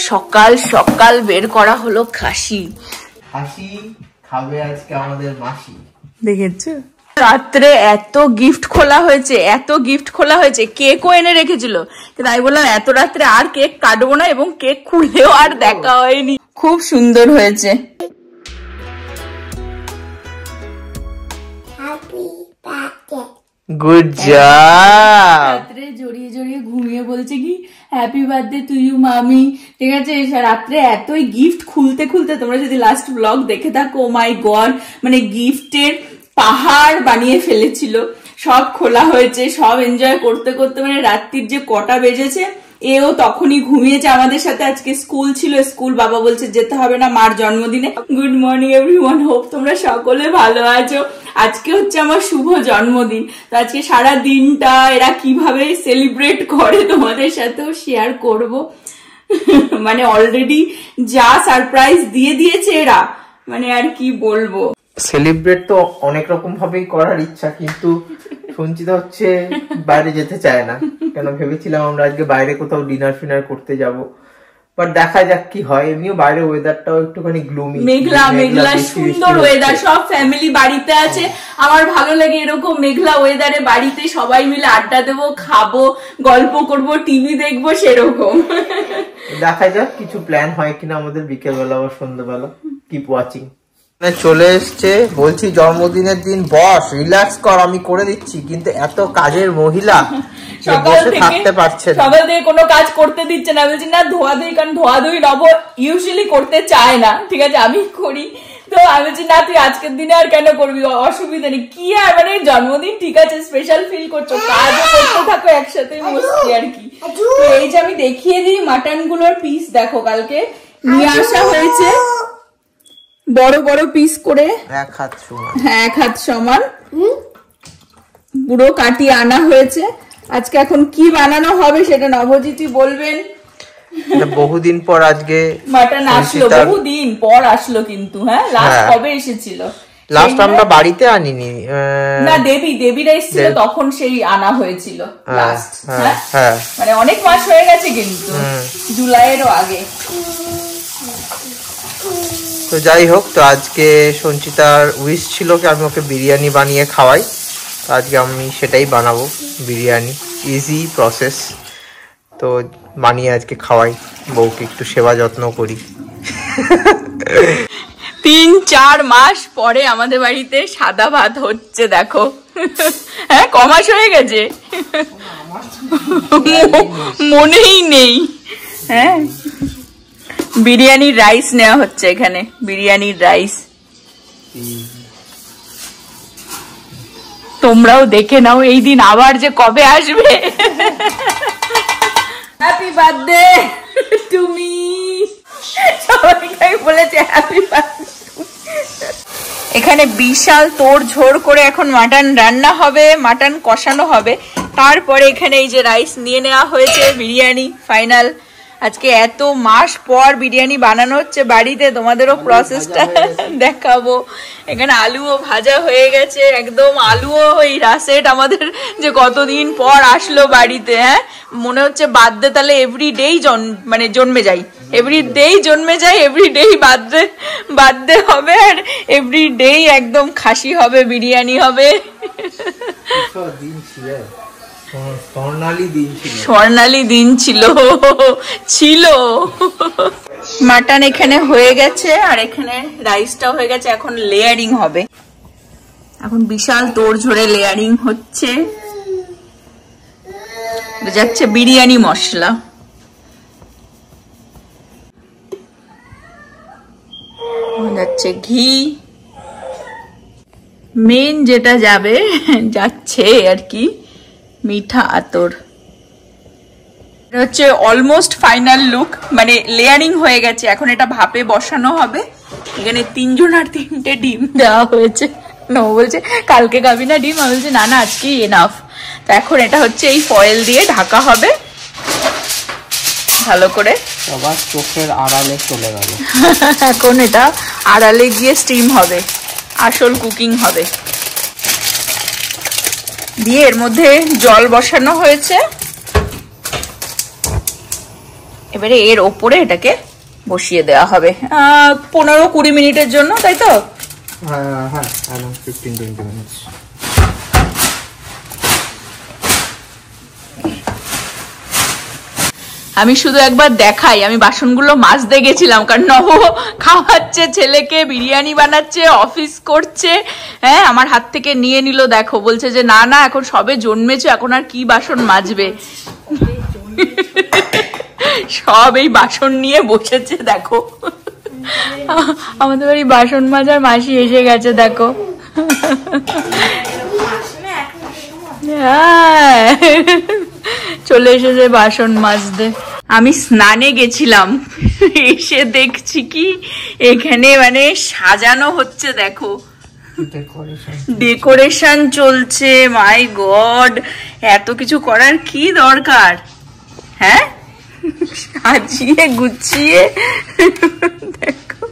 সকাল সকাল বের করা হলো খাসি। খাসি খাবে আজকে আমাদের মাসি। দেখেছো রাত্রে এত গিফট খোলা হয়েছে, এত গিফট খোলা হয়েছে, কেকও এনে রেখেছিল, কিন্তু আমি বললাম এত রাত্রে আর কেক কাটবো না, এবং কেক খুলেও আর দেখা হয়নি। খুব সুন্দর হয়েছে। Good job. রাত্রে জড়িয়ে জড়িয়ে ঘুমিয়ে বলছে কি হ্যাপি বার্থডে টু ইউ মামি। ঠিক আছে, রাত্রে এতই গিফট খুলতে খুলতে, তোমরা যদি লাস্ট ব্লগ দেখে থাকো, ও মাই গড, মানে গিফটের পাহাড় বানিয়ে ফেলেছিল। সব খোলা হয়েছে, সব এনজয় করতে করতে মানে রাত্রির যে কটা বেজেছে, এও তখনই ঘুমিয়েছে আমাদের সাথে। আজকে স্কুল ছিল, স্কুল বাবা বলছে যেতে হবে না মার জন্মদিনে। গুড মর্নিং এভরিওয়ান, হোপ তোমরা সকলে ভালো আছো। আজকে হচ্ছে আমার শুভ জন্মদিন, তো আজকে সারা দিনটা এরা কিভাবে সেলিব্রেট করে তোমাদের সাথেও শেয়ার করব। মানে অলরেডি যা সারপ্রাইজ দিয়ে দিয়েছে এরা, মানে আর কি বলবো। সেলিব্রেট তো অনেক রকম ভাবেই করার ইচ্ছা, কিন্তু সঞ্চিতা হচ্ছে বাইরে যেতে চায় না। কেন ভেবেছিলাম আমরা আজকে বাইরে কোথাও ডিনার ফিনার করতে যাব, বাট দেখা যাক কি হয়। এমনিও বাইরে ওয়েদারটাও একটুখানি গ্লুমি, মেঘলা মেঘলা সুন্দর ওয়েদার, সব ফ্যামিলি বাড়িতে আছে। আমার ভালো লাগে এরকম মেঘলা ওয়েদারে বাড়িতে সবাই মিলে আড্ডা দেবো, খাবো, গল্প করব, টিভি দেখবো, সেরকম। দেখা যাক কিছু প্ল্যান হয় কিনা আমাদের বিকেলবেলা বা সন্ধ্যাবেলা। Keep watching. চলে এসছে, বলছি জন্মদিনের দিন বস রিল্যাক্স কর, আমি করে দিচ্ছি, কিন্তু এত কাজের মহিলা থাকতে পারছে না, সকাল থেকে কোনো কাজ করতে দিচ্ছে না। বলছি না ধোয়াধুয়ি, কারণ ধোয়াধুয়ি নব ইউজুয়ালি করতে চায় না, ঠিক আছে আমি করি। তো আমি বলছি না তুই আজকের দিনে আর কেন করবি, অসুবিধা নেই। কি আর মানে জন্মদিন ঠিক আছে, স্পেশাল ফিল করছো, কাজও করতে থাকো একসাথে, মস্তি আর কি। তো এই যে আমি দেখিয়ে দিই মাটন গুলোর পিস, দেখো কালকে নিয়ে আসা হয়েছে বড় বড় পিস করে, এক হাত সমান, হ্যাঁ এক হাত সমান পুরো কাটিয়ে আনা হয়েছে। আজকে এখন কি বানানো হবে সেটা নবজিৎই বলবেন। বহুদিন পর আজকে মাটন আসলো, বহুদিন পর আসলো, কিন্তু হ্যাঁ লাস্ট কবে এসেছিল? লাস্ট আমরা বাড়িতে আনিনি না, দেবীরা এসেছিল তখন সেই আনা হয়েছিল লাস্ট। হ্যাঁ মানে অনেক মাস হয়ে গেছে, কিন্তু জুলাইয়েরও আগে। তো যাই হোক, তো আজকে সঞ্চিতার উইশ ছিল কি আমি ওকে বিরিয়ানি বানিয়ে খাওয়াই, তো আজকে আমি সেটাই বানাবো, বিরিয়ানি। ইজি প্রসেস, তো বানিয়ে আজকে খাওয়াই, বউকে একটু সেবা যত্ন করি। 3-4 মাস পরে আমাদের বাড়িতে সাদা ভাত হচ্ছে, দেখো। হ্যাঁ কমাস হয়ে গেছে, মনেই নেই। হ্যাঁ বিরিয়ানির রাইস নেওয়া হচ্ছে এখানে, বিরিয়ানির রাইস। তোমরাও দেখে নাও এই দিন আবার যে কবে আসবে। হ্যাপি বার্থডে টু মি, সবাইকে বলেছে হ্যাপি বার্থডে। এখানে বিশাল তোড়ঝোড় করে এখন মাটন রান্না হবে, মাটন কষানো হবে, তারপরে এখানে এই যে রাইস নিয়ে নেওয়া হয়েছে, বিরিয়ানি ফাইনাল। আজকে এত মাস পর বিরিয়ানি বানানো হচ্ছে বাড়িতে, তোমাদেরও প্রসেসটা দেখাবো। এখানে আলুও ভাজা হয়ে গেছে একদম, আলুও ওই রাসেট আমাদের যে কতদিন পর আসলো বাড়িতে। হ্যাঁ মনে হচ্ছে বার্থডে তাহলে এভরিডেই মানে জন্মে যাই, এভরিডেই জন্মে যাই, এভরিডেই বার্থডে হবে, আর এভরিডেই একদম খাসি হবে, বিরিয়ানি হবে। স্বর্ণালী দিন ছিল। মাটন এখানে হয়ে গেছে, আর এখানে রাইসটাও হয়ে গেছে, এখন লেয়ারিং হবে। এখন বিশাল তোড়ঝোড়ে লেয়ারিং হচ্ছে, যাচ্ছে বিরিয়ানি মশলা, যাচ্ছে ঘি, মেন যেটা যাচ্ছে আর কি মিঠা আতর। হচ্ছে অলমোস্ট ফাইনাল লুক, মানে লেয়ারিং হয়ে গেছে, এখন এটা ভাপে বসানো হবে। এখানে 3 জন আর 3টে ডিম দেওয়া হয়েছে। ও বলছে কালকে খাবি না ডিম, আমি বলছি না আজকেই এনাফ। তো এখন এটা হচ্ছে এই ফয়েল দিয়ে ঢাকা হবে ভালো করে, সবার চোখের আড়ালে চলে গেল। এখন এটা আড়ালে গিয়ে স্টিম হবে, আসল কুকিং হবে। দিয়ে এর মধ্যে জল বসানো হয়েছে, এবারে এর ওপরে এটাকে বসিয়ে দেওয়া হবে 15-20 মিনিটের জন্য, তাই তো? হ্যাঁ 15-20 মিনিট। আমি শুধু একবার দেখাই, আমি বাসনগুলো মাজতে গেছিলাম, কারণ নব খাওয়াচ্ছে ছেলেকে, বিরিয়ানি বানাচ্ছে, অফিস করছে। হ্যাঁ, আমার হাত থেকে নিয়ে নিল, দেখো, বলছে যে না না এখন সবে জন্মেছো, এখন আর কি বাসন মাজবে। সব এই বাসন নিয়ে বসেছে, দেখো। আমাদের বাড়ি বাসন মাজার মাসি এসে গেছে, দেখো। চলে এসেছে বাসন মাজতে। আমি স্নানে গেছিলাম, এসে দেখছি কি এখানে মানে সাজানো হচ্ছে, দেখো, ডেকোরেশন চলছে। মাই গড, এত কিছু করার কি দরকার? হ্যাঁ, সাজিয়ে গুছিয়ে দেখো।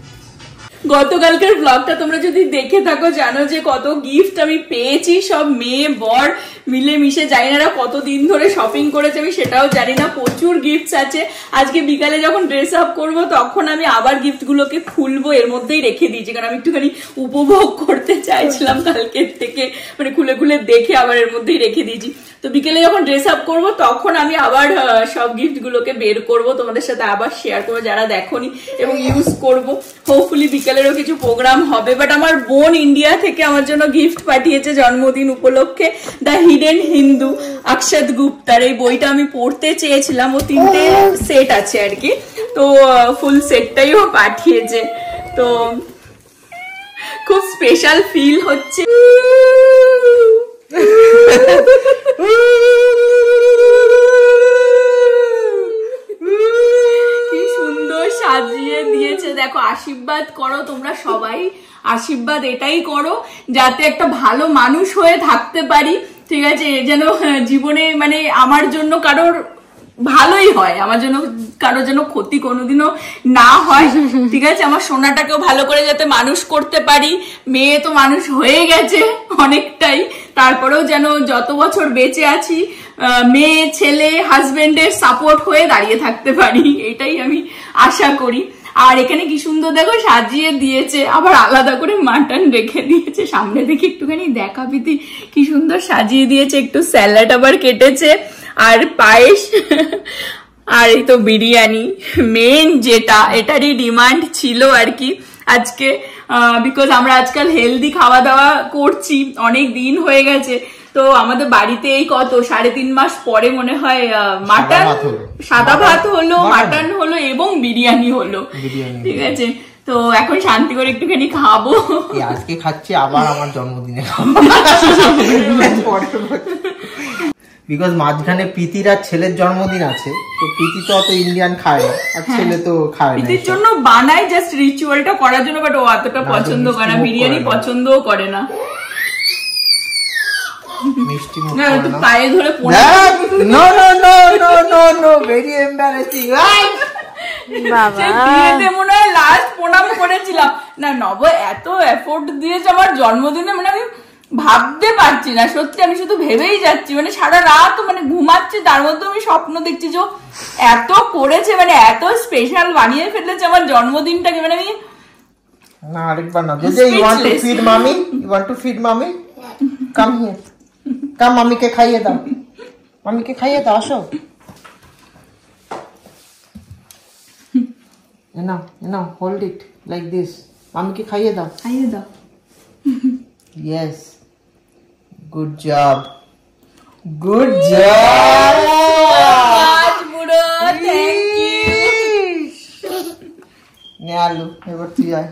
গতকালকার ব্লগটা তোমরা যদি দেখে থাকো জানো যে কত গিফট আমি পেয়েছি, সব মেয়ে বর মিলে মিশে। জানি না কতদিন ধরে শপিং করেছে আমি সেটাও জানি না, প্রচুর গিফটস আছে। আজকে বিকালে যখন ড্রেস আপ করবো তখন আমি আবার গিফট গুলোকে খুলবো, এর মধ্যেই রেখে দিয়েছি, কারণ আমি একটুখানি উপভোগ করতে চাইছিলাম কালকের থেকে, মানে খুলে খুলে দেখে আবার এর মধ্যেই রেখে দিয়েছি। তো বিকেলে যখন ড্রেস আপ করবো তখন আমি আবার সব গিফট গুলোকে বের করবো, তোমাদের সাথে আবার শেয়ার করবো যারা দেখোনি, এবং ইউজ করবো। হোপফুলি বিকেলেরও কিছু প্রোগ্রাম হবে। বাট আমার বোন ইন্ডিয়া থেকে আমার জন্য গিফট পাঠিয়েছে জন্মদিন উপলক্ষে, দ্য হিডেন হিন্দু, অক্ষত গুপ্তার। এই বইটা আমি পড়তে চেয়েছিলাম, ও 3টে সেট আছে আর কি, তো ফুল সেটটাইও পাঠিয়েছে। তো খুব স্পেশাল ফিল হচ্ছে। কি সুন্দর সাজিয়ে দিয়েছে, দেখো। আশীর্বাদ করো তোমরা সবাই, আশীর্বাদ এটাই করো যাতে একটা ভালো মানুষ হয়ে থাকতে পারি, ঠিক আছে? যেন জীবনে মানে আমার জন্য কারোর ভালোই হয়, আমার জন্য কারোর জন্য ক্ষতি কোনোদিনও না হয়, ঠিক আছে? আমার সোনাটাকেও ভালো করে যাতে মানুষ করতে পারি। মেয়ে তো মানুষ হয়ে গেছে অনেকটাই, তারপরেও যেন যত বছর বেঁচে আছি মেয়ে ছেলে হাজবেন্ডের সাপোর্ট হয়ে দাঁড়িয়ে থাকতে পারি, এটাই আমি আশা করি। আর এখানে কি সুন্দর দেখো সাজিয়ে দিয়েছে, আবার আলাদা করে মাটন রেখে দিয়েছে সামনে থেকে, একটুখানি দেখাবিতি কি সুন্দর সাজিয়ে দিয়েছে। একটু স্যালাড আবার কেটেছে, আর পায়েস, আর এই তো বিরিয়ানি মেন, যেটা এটারই ডিমান্ড ছিল আর কি আজকে, বিকজ আমরা আজকাল হেলদি খাওয়া দাওয়া করছি, অনেক দিন হয়ে গেছে। তো আমাদের বাড়িতে এই কত 3.5 মাস পরে মনে হয় মাটন, সাদা ভাত হলো, মাটন হলো এবং বিরিয়ানি হলো, ঠিক আছে? তো এখন শান্তি করে একটুখানি খাবো। আজকে খাচ্ছি, আবার আমার জন্মদিনে খাবো, বিকজ মাঝখানে প্রীতির আর ছেলের জন্মদিন আছে, তো প্রীতি তো অত ইন্ডিয়ান খায় না, আর ছেলে তো খায় না। প্রীতির জন্য বানাই জাস্ট রিচুয়ালটা করার জন্য, বাট ও অতটা পছন্দ করে না, বিরিয়ানি পছন্দও করে না। মিষ্টি মুখ না, পায়ে ধরে পড়ে, no no no no no no, very embarrassing. বাবা বিয়েতে মনে হয় লাস্ট প্রণাম করেছিলাম না, নব এত এফোর্ট দিয়েছে আমার জন্মদিনে, মানে আমি ভাবতে পারছি না, সত্যি আমি শুধু ভেবেই যাচ্ছি, মানে সারা রাত মানে ঘুমাচ্ছি, তার মধ্যে আমি স্বপ্ন দেখছি যে এত করেছে, মানে এত স্পেশাল বানিয়ে ফেলেছে আমার জন্মদিনটাকে, মানে আমি না আরেকবার না, যদি ইউ ওয়ান্ট টু ফিড মামি, ইউ ওয়ান্ট টু ফিড মামি, কাম হিয়ার, কাম, মামিকে খাইয়ে দাও, মামিকে খাইয়ে দাও, আসো। না হোল্ড ইট লাইক দিস, মামিকে খাইয়ে দাও, খাইয়ে দাও। Yes, good job, good job, বুড়ো, থ্যাংক ইউ। নে আলু, এবার তুই আয়।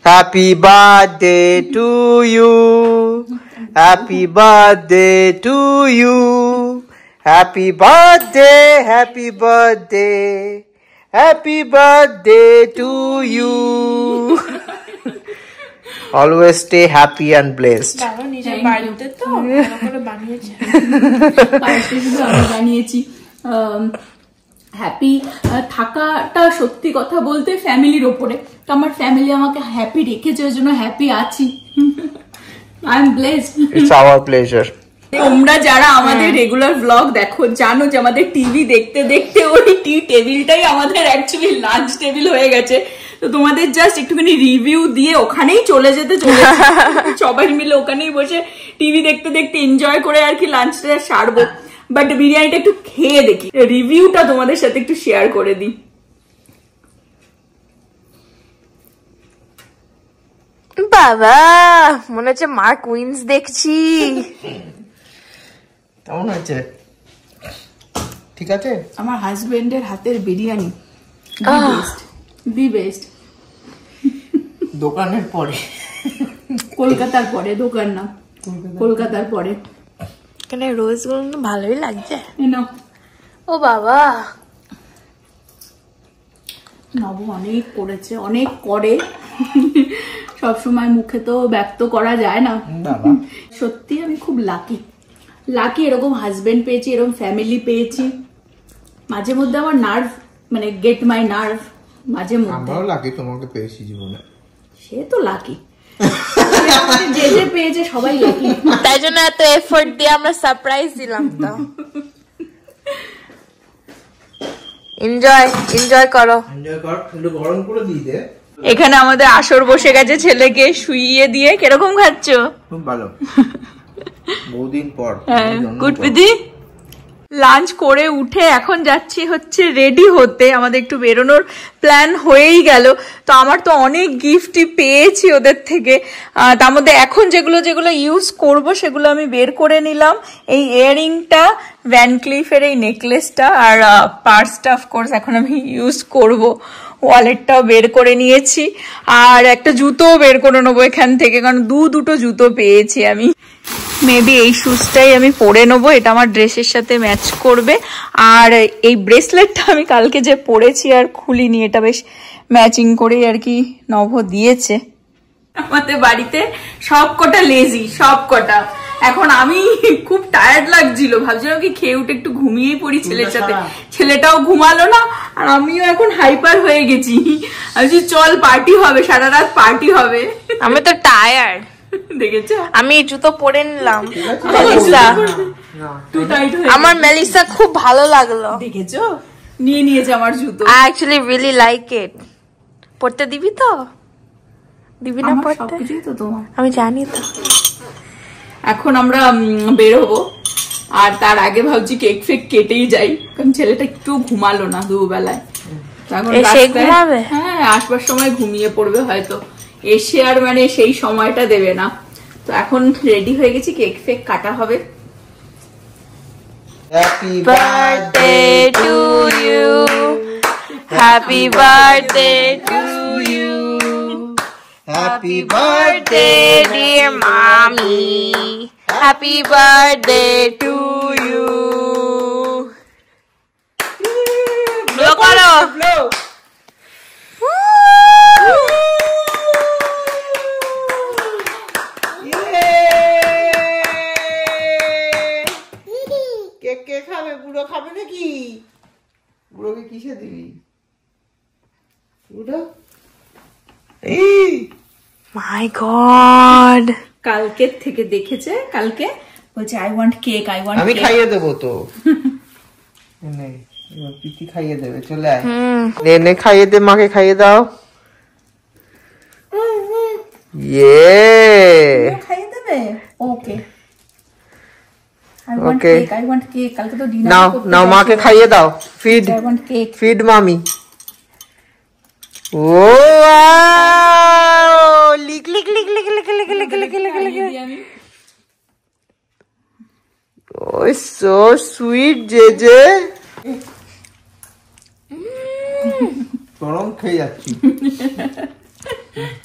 Happy birthday to you, happy birthday to you, happy birthday, happy birthday, happy birthday to you. Always stay happy and blessed. নিজের বাড়িতে তো বানিয়েছি। হ্যাপি থাকাটা সত্যি কথা বলতে ফ্যামিলির ওপরে, তো আমার ফ্যামিলি আমাকে হ্যাপি রেখেছে, ওই জন্য হ্যাপি আছি। I am blessed. It's our pleasure. তোমরা যারা আমাদের রেগুলার ব্লগ দেখো জানো যে আমাদের টিভি দেখতে দেখতে ওই টেবিলটাই আমাদের অ্যাকচুয়ালি লাঞ্চ টেবিল হয়ে গেছে। তো তোমাদের জাস্ট একটুখানি রিভিউ দিয়ে ওখানেই চলে যেতে সবাই মিলে ওখানেই বসে টিভি দেখতে দেখতে এনজয় করে আর কি লাঞ্চটা সারবো। বাট বিরিয়ানিটা একটু খেয়ে দেখি, রিভিউটা তোমাদের সাথে একটু শেয়ার করে দিই। বাবা মনে হচ্ছে মার্ক উইন্স দেখছি। কেমন হয়েছে? ঠিক আছে? আমার হাজবেন্ডের হাতের বিরিয়ানি দি বেস্ট। দোকানের পরে, কলকাতার পরে, দোকান না, কলকাতার পরে। এখানে রোজ গুলো ভালোই লাগছে। ও বাবা, নব অনেক করেছে, অনেক করে, সবসময় মুখে তো ব্যক্ত করা যায় না। সত্যি আমি খুব লাকি এরকম হাজবেন্ড পেয়েছি, এরকম ফ্যামিলি পেয়েছি। মাঝে মধ্যে আমার নার্ভ মানে গেট মাই নার্ভ মাঝে মধ্যে। আমরাও লাকি তোমাকে পেয়েছি জীবনে। সে তো লাকি, যে যে পেয়েছে সবাই লাকি। তাই জন্য এত এফোর্ট দিয়ে আমরা সারপ্রাইজ দিলাম। তো এনজয় করো, একটু গরম করে দিয়ে দে। এখানে আমাদের আসর বসে গেছে, ছেলেকে শুইয়ে দিয়ে। কিরকম খাচ্ছ? খুব ভালো, বহুদিন পর। গুড পিদি। লাঞ্চ করে উঠে এখন যাচ্ছি হচ্ছে রেডি হতে, আমাদের একটু বেরোনোর প্ল্যান হয়েই গেল। তো আমার তো অনেক গিফটই পেয়েছি ওদের থেকে, তার মধ্যে এখন যেগুলো ইউজ করব সেগুলো আমি বের করে নিলাম। এই ইয়াররিংটা, ভ্যান ক্লিফের এই নেকলেসটা, আর পার্সটা অফকোর্স এখন আমি ইউজ করব। ওয়ালেটটাও বের করে নিয়েছি, আর একটা জুতোও বের করে নেবো এখান থেকে, কারণ দুটো জুতো পেয়েছি আমি। মেবি এই শুজটাই আমি পরে নেবো, এটা আমার ড্রেসের সাথে ম্যাচ করবে। আর এই ব্রেসলেটটা আমি কালকে যে পরেছি আর খুলিনি, এটা বেশ ম্যাচিং করেই আর কি নভ দিয়েছে। আমাদের বাড়িতে সব কটা লেজি, সব কটা। এখন আমি খুব টায়ার্ড লাগছিল, ভাবছিলাম কি খেয়ে উঠে একটু ঘুমিয়েই পড়ি ছেলের সাথে। ছেলেটাও ঘুমালো না, আর আমিও এখন হাইপার হয়ে গেছি। আমি চল পার্টি হবে, সারা রাত পার্টি হবে। আমি তো টায়ার্ড, দেখেছো? আমি জুতো পরে নিলাম। আমার মেলিসা খুব ভালো লাগলো, দেখেছো? নিয়ে নিয়েছে আমার জুতো। I actually really like it. পড়তে দিবি তো? দিবি না পড়তে? সবকিছুই তো তোমার, আমি জানি তো। এখন আমরা বের হবো, আর তার আগে ভাবছি কেক ফেক কেটেই যাই, কারণ ছেলেটা একটু ঘুমালো না দুবেলায়। হ্যাঁ, আসবার সময় ঘুমিয়ে পড়বে হয়তো, এসে আর মানে সেই সময়টা দেবে না। তো এখন রেডি হয়ে গেছি, কেক ফেক কাটা হবে। Happy birthday to you, happy birthday to you, happy birthday dear মামি, happy birthday to you. Blow করো, ব্লো। কে খাবে? বুড়ো খাবে নাকি? বুড়োকে কিসে দিবি? বুড়ো মাই গড, কালকের থেকে দেখেছে, কালকে বলছে I want cake, I want. আমি খাইয়ে দেবো তো, পিতি খাইয়ে দেবে, চলে আয়। নে খাইয়ে দে, মাকে খাইয়ে দাও। খাইয়ে দেবে? Okay okay, I want cake. কালকে তো ডিনার নাও মাকে খাইয়ে দাও। Feed, I want cake, feed মামি। Oh lick lick lick lick lick lick lick lick lick lick. Oh so sweet জেজে। গরম খেয়ে যাচ্ছি,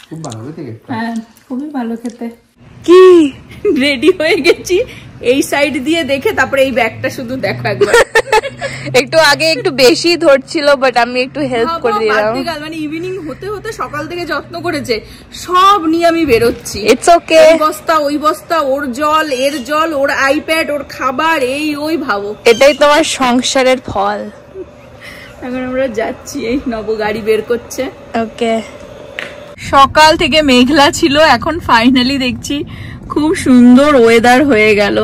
খুব ভালো খেতে। হ্যাঁ, খুবই ভালো খেতে। কি রেডি হয়ে গেছি এই সাইড দিয়ে দেখে, তারপরে এই ব্যাগটা শুধু দেখো একবার। একটু আগে একটু বেশি ধরছিল, বাট আমি একটু হেল্প করে দিলাম। মানে ইভিনিং হতে হতে সকাল থেকে যত্ন করেছে, সব নিয়ে আমি বেরোচ্ছি। ইটস ওকে, বস্তা ওই বস্তা, ওর জল এর জল, ওর আইপ্যাড, ওর খাবার, এই ওই ভাবো। এটাই তোমার সংসারের ফল। এখন আমরা যাচ্ছি, এই নব গাড়ি বের করছে। ওকে, সকাল থেকে মেঘলা ছিল, এখন ফাইনালি দেখছি খুব সুন্দর ওয়েদার হয়ে গেল।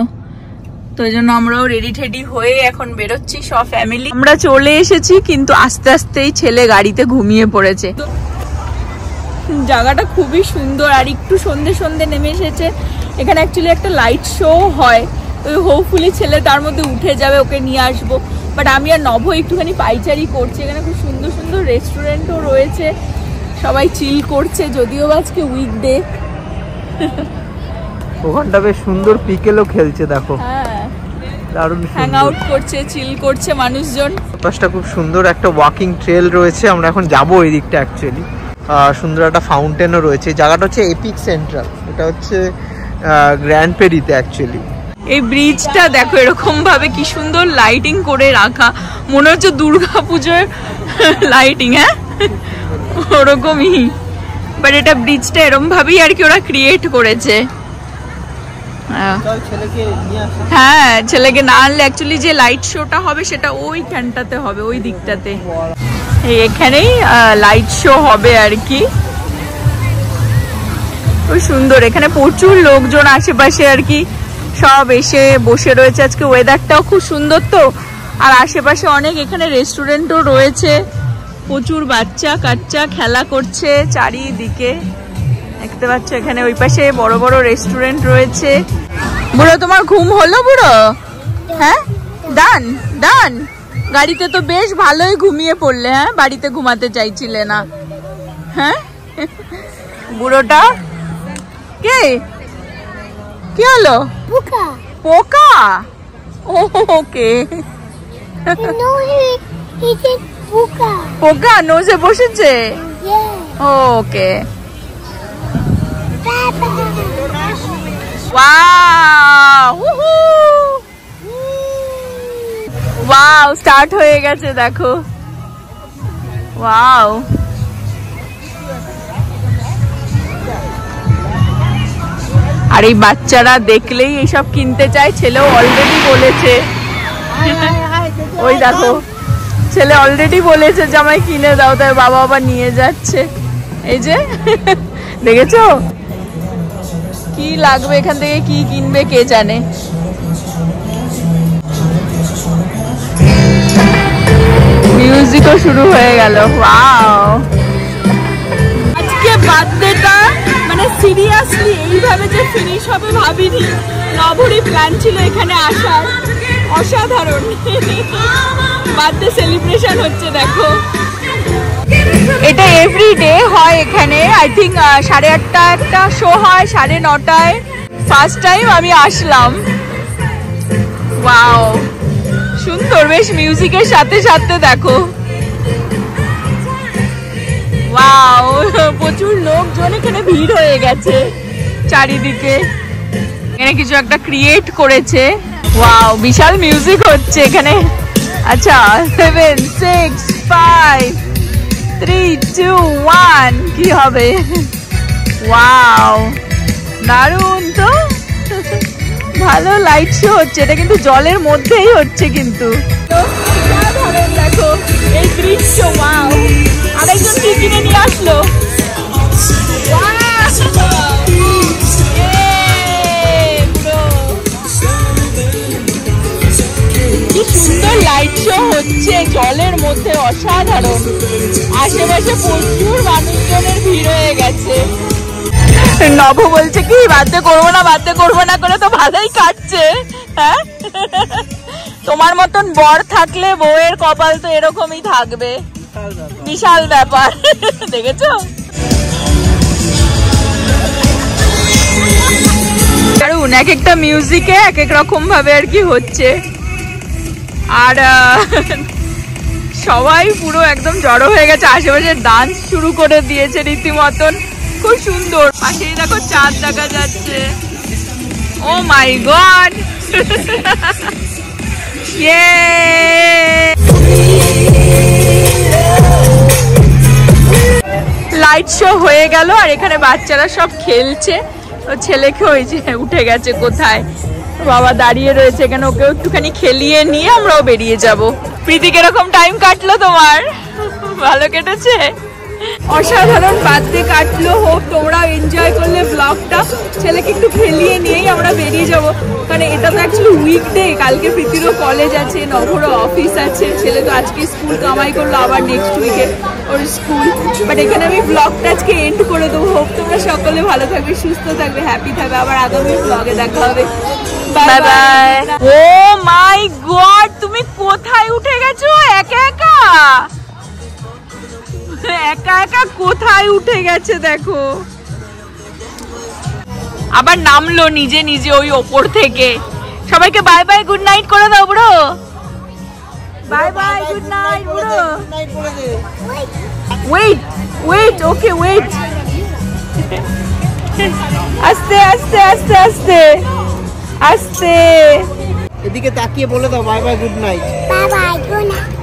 তো এই জন্য আমরাও রেডি টেডি হয়ে এখন বেরোচ্ছি সব ফ্যামিলি। আমরা চলে এসেছি, কিন্তু আস্তে আস্তেই ছেলে গাড়িতে ঘুমিয়ে পড়েছে। জায়গাটা খুবই সুন্দর, আর একটু সন্ধে সন্ধে নেমে এসেছে। এখানে অ্যাকচুয়ালি একটা লাইট শো হয়, তো হোপফুলি ছেলে তার মধ্যে উঠে যাবে, ওকে নিয়ে আসবো। বাট আমি আর নভ একটুখানি পাইচারি করছি। এখানে খুব সুন্দর সুন্দর রেস্টুরেন্টও রয়েছে, সবাই চিল করছে, যদিও আজকে উইকডে। ওখানটা বেশ সুন্দর পিকেলও খেলছে, দেখো। হ্যাঁ, দারুণ হ্যাং আউট করছে, চিল করছে মানুষজন। পাশটা খুব সুন্দর একটা ওয়াকিং ট্রেল রয়েছে, আমরা এখন যাবো ওই দিকটা। অ্যাকচুয়ালি সুন্দর একটা ফাউন্টেনও রয়েছে। জায়গাটা হচ্ছে এপিক সেন্ট্রাল, এটা হচ্ছে গ্র্যান্ড পেরিতে অ্যাকচুয়ালি। এই ব্রিজটা দেখো এরকম ভাবে কি সুন্দর লাইটিং করে রাখা, মনে হচ্ছে দুর্গা পুজোর লাইটিং। হ্যাঁ, ওরকমই। বাট এটা ব্রিজটা এরকম ভাবেই আর কি ওরা ক্রিয়েট করেছে। হ্যাঁ, ছেলেকে না আনলে অ্যাকচুয়ালি যে লাইট শোটা হবে সেটা ওইখানটাতে হবে, ওই দিকটাতে। এখানেই লাইট শো হবে আর কি। খুব সুন্দর, এখানে প্রচুর লোকজন আশেপাশে আর কি সব এসে বসে রয়েছে। আজকে ওয়েদারটাও খুব সুন্দর, তো আর আশেপাশে অনেক এখানে রেস্টুরেন্টও রয়েছে। প্রচুর বাচ্চা কাচ্চা খেলা করছে চারিদিকে, দেখতে পাচ্ছ। এখানে ওই পাশে বড় বড় রেস্টুরেন্ট রয়েছে। বুড়ো, তোমার ঘুম হলো বুড়ো? হ্যাঁ, ডান ডান। গাড়িতে তো বেশ ভালোই ঘুমিয়ে পড়লে। হ্যাঁ, বাড়িতে ঘুমাতে চাইছিলে না। হ্যাঁ, বুড়োটা কে? কি হলো? পোকা। পোকা? ওকে। পোকা পোকা নোজে বসেছে। ওকে। ওয়াও, স্টার্ট হয়ে গেছে দেখো। ওয়াও, আর এই বাচ্চারা দেখলেই এইসব কিনতে চায়। ছেলেও অলরেডি বলেছে, ওই দেখো ছেলে অলরেডি বলেছে যে আমায় কিনে দাও, তাই বাবা আবার নিয়ে যাচ্ছে। এই যে দেখেছো কি লাগবে, এখান থেকে কি কিনবে কে জানে। মিউজিকও শুরু হয়ে গেল। ওয়াও, আজকে বার্থডেটা মানে সিরিয়াসলি এইভাবে যে ফিনিশ হবে ভাবিনি। নভরি প্ল্যান ছিল এখানে আসার, অসাধারণ বার্থডে সেলিব্রেশন হচ্ছে দেখো। এটা এভরিডে হয় এখানে। আই থিঙ্ক 8:30 একটা শো হয়, 9:30 ফার্স্ট টাইম আমি আসলাম। ওয়াও, সুন্দর, বেশ মিউজিকের সাথে সাথে দেখো। ওয়াও, প্রচুর লোকজন, এখানে ভিড় হয়ে গেছে চারিদিকে। এখানে কিছু একটা ক্রিয়েট করেছে। ওয়াও, বিশাল মিউজিক হচ্ছে এখানে। আচ্ছা, 7 6 5 3 2 1 কি হবে? ওয়াও, দারুণ তো, ভালো লাইট শো হচ্ছে। এটা কিন্তু জলের মধ্যেই হচ্ছে, কিন্তু দেখো এই দৃশ্য। ওয়াও, আরেকজন কি কিনে নিয়ে আসলো? কি সুন্দর লাইট শো হচ্ছে জলের মধ্যে, অসাধারণ। আশেপাশে প্রচুর মানুষজনের ভিড় হয়ে গেছে। নভ বলছে কি বার্থডে করবো না, বার্থডে করবো না করে তো ভালোই কাটছে। হ্যাঁ, তোমার মতন বর থাকলে বউয়ের কপাল তো এরকমই থাকবে। বিশাল ব্যাপার, দেখেছো? দারুন, এক একটা মিউজিকে এক এক রকম ভাবে আর কি হচ্ছে। আর সবাই পুরো একদম জড়ো হয়ে গেছে, আশেপাশে ডান্স শুরু করে দিয়েছে রীতিমতন। খুব সুন্দর, পাশেই দেখো চাঁদ দেখা যাচ্ছে। ও মাই গড, লাইট শো হয়ে গেল, আর এখানে বাচ্চারা সব খেলছে। তো ছেলেকে ওই যে উঠে গেছে কোথায়, বাবা দাঁড়িয়ে রয়েছে এখানে, ওকেও একটুখানি খেলিয়ে নিয়ে আমরাও বেরিয়ে যাব। প্রীতি, কিরকম টাইম কাটলো তোমার? ভালো কেটেছে? অসাধারণ বার্থডে কাটলো। হোপ তোমরাও এনজয় করলে ব্লগটা। ছেলেকে একটু খেলিয়ে নিয়েই আমরা বেরিয়ে যাব, কারণ এটা তো অ্যাকচুয়ালি উইকডে। কালকে প্রীতিরও কলেজ আছে, নভরও অফিস আছে। ছেলে তো আজকে স্কুল কামাই করলো, আবার নেক্সট উইকে ওর স্কুল। বাট এখানে আমি ব্লগটা আজকে এন্ড করে দেবো। হোপ তোমরা সকলে ভালো থাকবে, সুস্থ থাকবে, হ্যাপি থাকবে। আবার আগামী ব্লগে দেখা হবে। Bye bye. Oh my god, তুমি কোথায় উঠে গেছো একা একা? একা একা কোথায় উঠে গেছে দেখো। আবার নামলো নিজে নিজে ওই ওপর থেকে। সবাইকে বাই বাই, গুড নাইট করে দাও bro. Bye bye, good night bro. Wait wait, okay wait. আস্তে আস্তে আস্তে আস্তে আস্তে। এদিকে তাকিয়ে বলে দাও bye bye, good night. Bye bye, good night.